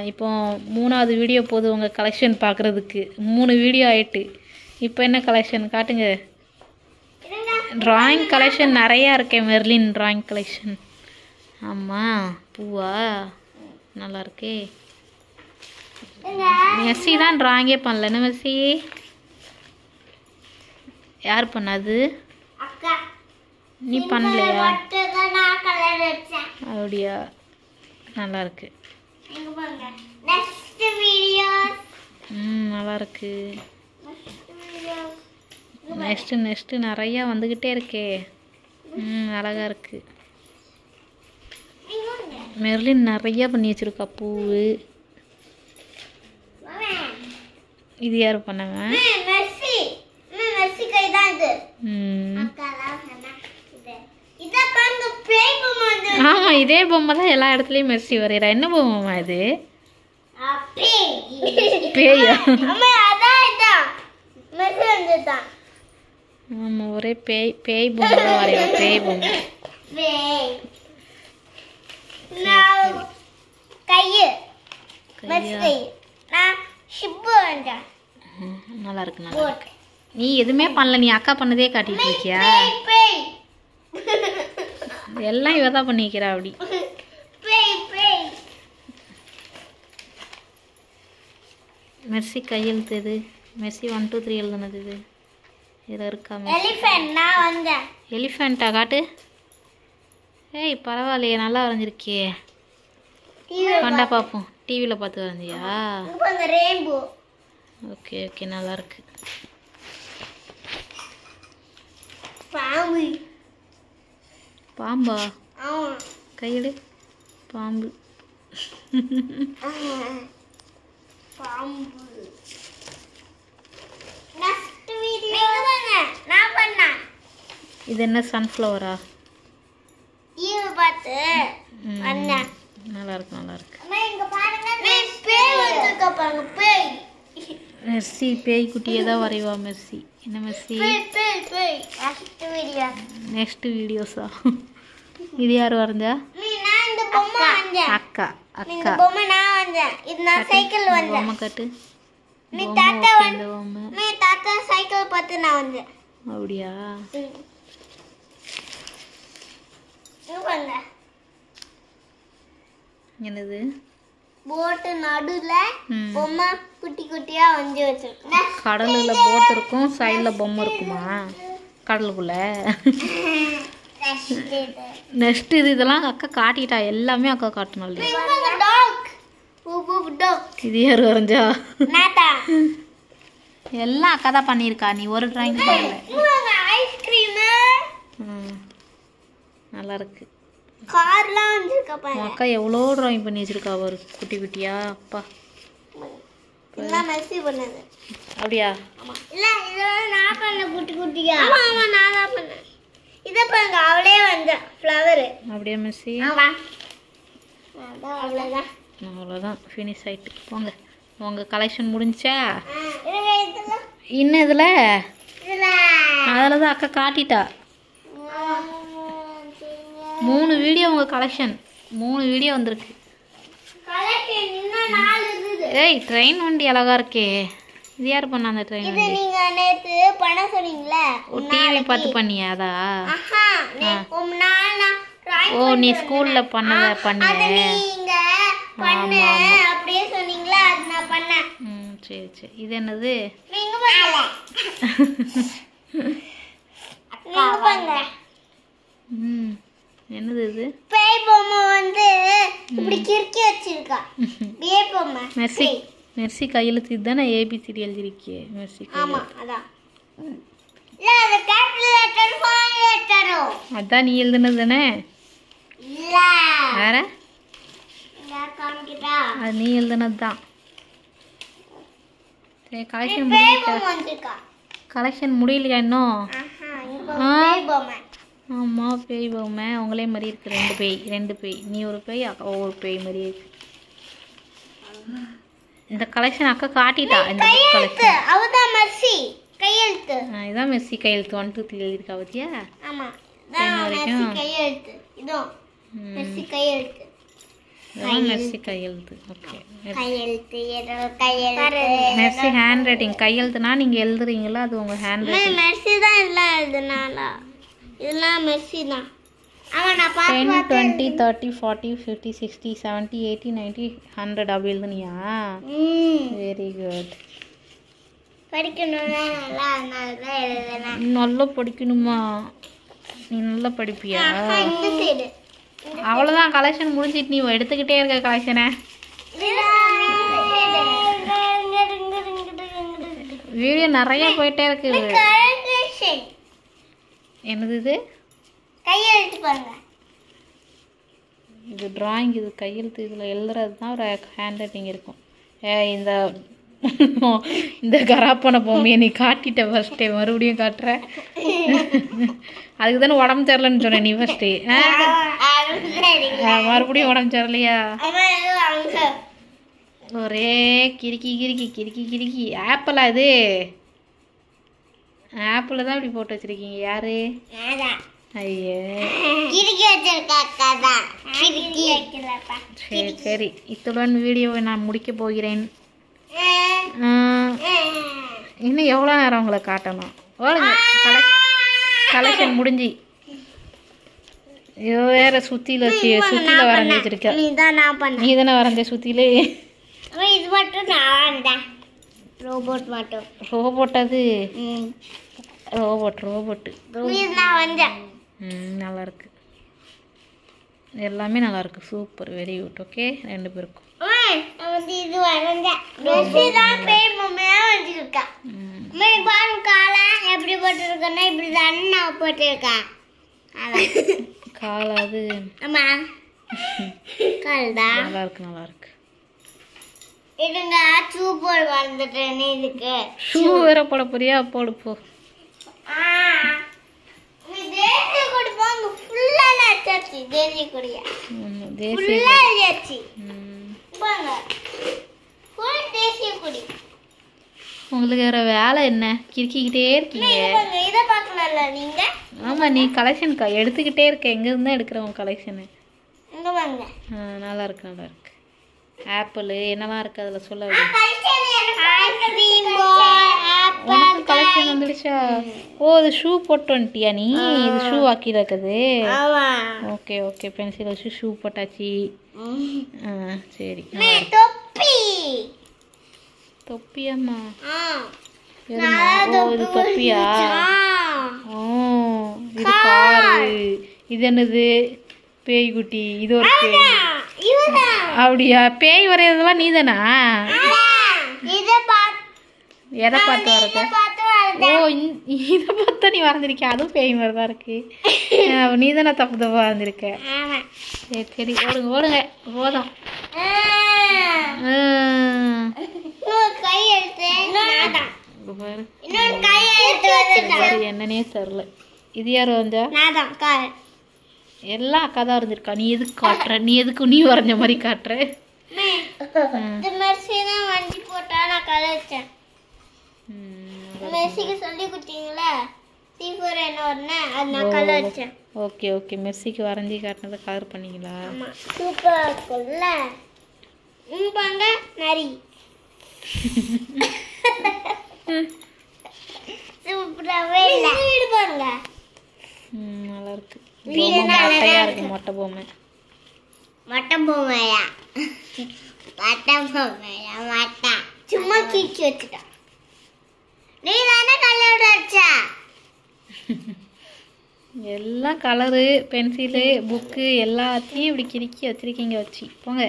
இப்போ 3வது வீடியோ போகுது உங்கள் கலெக்ஷன் பார்க்குறதுக்கு. 3 வீடியோ ஆயிட்டு. இப்போ என்ன கலெக்ஷன் காட்டுங்க. ட்ராயிங் கலெக்ஷன் நிறையா இருக்கேன். Merlin drawing collection. ஆமாம், பூவா நல்லா இருக்கே. மெர்சி தான் ட்ராயிங்கே பண்ணல. என்ன மெர்சி? யார் பண்ணது? நீ பண்ணலையா? அப்படியா? நல்லா இருக்கு. நல்லா இருக்கு. நெக்ஸ்ட்டு நிறையா வந்துக்கிட்டே இருக்கே. அழகா இருக்கு. மெர்லின் நிறையா பண்ணி வச்சிருக்கா பூவு. இது யார் பண்ணவன்? ஆமா, இதே பொம்மை தான் எல்லா இடத்துலயும் மெர்சி வரையறா. என்ன பொம்மைமா இது? பேயா? ஆமா, ஒரே பேய் பொம்மை தான் வரையறா. பேய் பொம்மை. நல்லா இருக்கு, நல்லா இருக்கு. நீ எதுவுமே பண்ணல, நீ அக்கா பண்ணதே காட்டிட்டு இருக்கியா? எல்லாம் இவ தான் பண்ணிக்கிறா. அப்படி மெர்சி கையெழுத்து இது. மெர்சி 1 2 3 எழுதுனது இது. இதில் இருக்கா? எலிஃபெண்ட்டா? காட்டு. ஏய், பரவாயில்லையே, நல்லா வரைஞ்சிருக்கே. கொண்டா பார்ப்போம். டிவியில் பார்த்து வரைஞ்சியா? ஓகே ஓகே, நல்லா இருக்கு. பாம்பா? கையெடு. பாம்பு. இது என்ன? சன்ஃப்ளவரா? நல்லா இருக்கு, நல்லா இருக்கு. மெர்சி பேய் குட்டியே தான் வரைவா. மெர்சி என்ன மெர்சி? நெக்ஸ்ட் வீடியோஸா? இது யார் வரைஞ்சா? அக்கா. அக்கா பொம்மை காட்டு. அப்படியா? என்னது? போட்டு நடுல பொம்மை குட்டி குட்டியா வந்து வச்சிருக்கேன். கடலுல போட் இருக்கும், சைடுல பொம்மை இருக்குமா கடலுக்குள்ள? நெக்ஸ்ட் இதெல்லாம் அக்கா காட்டிட்டா. எல்லாமே அக்கா காட்டணும். இது யார் வரைஞ்சா? எல்லாம் அக்கா தான் பண்ணியிருக்கா. நீ ஒரு டிராயிங் பண்ணல. நல்லா இருக்கு. கார்லாம் வந்திருக்கா பாரு. அக்கா எவ்வளோ டிராயிங் பண்ணி வச்சிருக்கா ஒரு குட்டி குட்டியா. அப்பா, இதெல்லாம் மெர்சி பண்ணது. அப்படியா? ஆமா. இல்ல, இதெல்லாம் நான் பண்ண குட்டி குட்டியா. ஆமா ஆமா, நான் தான் பண்ணேன். இத பாருங்க, அவளே வந்தா ஃப்ளவர். அப்படியே மெர்சி? ஆமா. அவ்வளவுதான். அவ்வளவுதான், ஃபினிஷ் ஆயிட்டு. போங்க, உங்க கலெக்ஷன் முடிஞ்சா? இன்னும் இதுல அதில் தான் அக்கா காட்டிட்டா. 3 வீடியோ உங்கள் கலெக்ஷன். 3 வீடியோ வந்திருக்கு. ஏய், ட்ரெயின் வண்டி அழகா இருக்கே. இது யார் பண்ண அந்த ட்ரெயின் வண்டி? நீங்க நேத்து பண்ண சொன்னீங்களே. டிவி பார்த்து பண்ணியா? அதா? ஓ, நீ ஸ்கூல்ல பண்ணத பண்ணியே. நீங்க பண்ண அப்படியே சொன்னீங்களே, அது நான் பண்ணேன். சரி சரி. இது என்னது? நீங்க பண்ணல. நீங்க பண்ணல. என்னது இது? பேய் பொம்மை வந்து இப்படி கிறுக்கி வச்சிருக்கா. பேய் பொம்மை. மெர்சி, மெர்சி கையெழுத்து இதுதானே? ABCD எழுதிருக்கியே மெர்சி. ஆமா, அதான். இல்ல, அது கேபிட்டல் லெட்டர் ஸ்மால் லெட்டரோ. அதான் நீ எழுதுனது தானே? இல்ல, வேற யார் காமிக்கிட்டா? அது நீ எழுதுனது தான். சரி, கலெக்ஷன் முடியல. கலெக்ஷன் முடியலையா இன்னும்? பேய் பொம்மை. ஆமாம், பேய் பொம்மை. உங்களே மாதிரி இருக்கு. 2 பேய். நீ ஒரு பேய், அக்கா ஒரு பேய் மாதிரி இருக்கு. இந்த கலெக்ஷன் அக்கா காட்டிட்டா. இந்த கலெக்ஷன் அவதான் மெர்சி கையெழுத்து. இதான் மெர்சி கையெழுத்து. 1 2 3 எழுதிருக்கா பத்தியா? ஆமா, மெர்சி கையெழுத்து. இதோ மெர்சி கையெழுத்து. மெர்சி கையெழுத்து. Okay, Mercy handwriting. கையெழுத்துனா நீங்கள் எழுதுறீங்களா, அது உங்கள் ஹேண்ட் ரைட்டிங். மெர்சி தான் எல்லாம் எழுதுனாலா, இதெல்லாம் மெர்சி தான். 10, 20, 30, 40, 50, 60, 70, 80, 90, 100 அப்படி எழுதுனியா? Very good. நல்லா படிக்கணுமா? நீ நல்லா படிப்பியா? அவ்வளோதான், கலெக்ஷன் முடிஞ்சிட்டு நீ எடுத்துக்கிட்டே இருக்க கலெக்ஷனை. வீடியோ நிறைய போயிட்டே இருக்கு. என்னது இது? கையெழுத்து பாருங்க. இது டிராயிங், இது கையெழுத்து. இதில் எழுதுறது தான் ஒரு ஹேண்ட் ரைட்டிங் இருக்கும். இந்த கராப்பனை பொம்மையை நீ காட்டிட்ட ஃபர்ஸ்டே, மறுபடியும் காட்டுற. அதுக்கு தானே உடம்பு தரலன்னு சொன்னேன் நீ ஃபர்ஸ்டே. மறுபடியும் உடம்பு தரலையா? ஒரே கிறுக்கி கிறுக்கி கிறுக்கி கிறுக்கி. ஆப்பிளா இது? ஆப்பிள் தான் இப்படி போட்டு வச்சிருக்கீங்க. யாரு? ஐயே, சரி சரி, இத்துடன் வீடியோவை நான் முடிக்க போகிறேன். இன்னும் எவ்வளோ நேரம் உங்களை காட்டணும்? கலெக்ஷன் முடிஞ்சு வேற சுத்தியில வச்சு சுத்தியில வரைஞ்சி வச்சிருக்க. நீ தானே வரைஞ்ச சுத்தியில? இது மட்டும் நான் ரோபோட் மட்டும். ரோபோட் அது? ரோபோட் ரோபோட்டு நான் வந்தேன். நல்லா இருக்கு, எல்லாமே நல்லா இருக்கு. Super, very good. ஓகே, ரெண்டு பேருக்கும் இது வரைஞ்சேன். பேய் பொம்மையா வச்சிருக்கேன். எப்படி போட்டிருக்கேன்னா இப்படி தானே நான் போட்டிருக்கேன். காலாது? ஆமா, கால்தான். நல்லா இருக்கு, நல்லா இருக்கு. இதுங்க ஷூ போட வந்துட்டேன். இதுக்கு ஷூ வேற போட போறியா? போடு போ. தேசிய கொடி போங்க, ஃபுல்லா நச்சாச்சு. தேசிய கொடியா தேசிய நச்சாச்சு போங்க, ஃபுல் தேசிய கொடி. உங்களுக்கு வேற வேலை என்ன? கிறுக்கிக்கிட்டே இருக்கீங்க. இதை பார்க்கலாம்ல நீங்க? ஆமா, நீ கலெக்ஷன் எடுத்துக்கிட்டே இருக்க. எங்க இருந்தா எடுக்கிற உன் கலெக்ஷனு? இங்க வாங்க. நல்லா இருக்கு, நல்லா இருக்கு. ஆப்பிள் என்னெல்லாம் இருக்கு அதுல சொல்ல? உனக்கு கலெக்ஷன் வந்துடுச்சா? ஓ, இது ஷூ போட்டு வந்துட்டியா நீ? இது ஷூ ஆக்கி இருக்குது. ஓகே ஓகே, பென்சில் வச்சு ஷூ போட்டாச்சு. சரி. தொப்பியாம்மா? ஓ, இது தொப்பியா? ஓ, இது காரு. இது என்னது? பேய்குட்டி. இது ஒரு பேய். அப்படியா? பேய் வரையறதெல்லாம் நீ தானா? எதை பார்த்து வரது? ஓ, இதை பார்த்தா நீ வரைஞ்சிருக்க. அதுவும் பேய் மாதிரி தான் இருக்கு. நீ தானே தப்பு தப்பா வரைஞ்சிருக்க. சரி சரி, ஓடுங்க ஓடுங்க, போதும். என்னன்னே தெரியல. இது யார் வந்தா? எல்லாம் அக்கா தான் வரைஞ்சிருக்கா. நீ எதுக்கு காட்டுற? நீ எதுக்கு நீ வரைஞ்ச மாதிரி காட்டுற? ஓகே ஓகே, மெர்சிக்கு வரைஞ்சி காட்டினதை கலர் பண்ணீங்களா? சூப்பரா இருக்கும்ல. நரி சூப்பராவே இல்ல. வீடு பாருங்க, நல்லா இருக்கு. மொட்டையா இருக்கு. மொட்டை பொம்மை. மொட்டை பொம்மையா? மொட்டை பொம்மையா? மொட்டை சும்மா கீச்சு வச்சுட்டா. நீ தானே கலர் அடிச்சா? எல்லாம் கலரு, பென்சிலு, புக்கு எல்லாத்தையும் இப்படி கிறுக்கி வச்சிருக்கீங்க. வச்சு போங்க.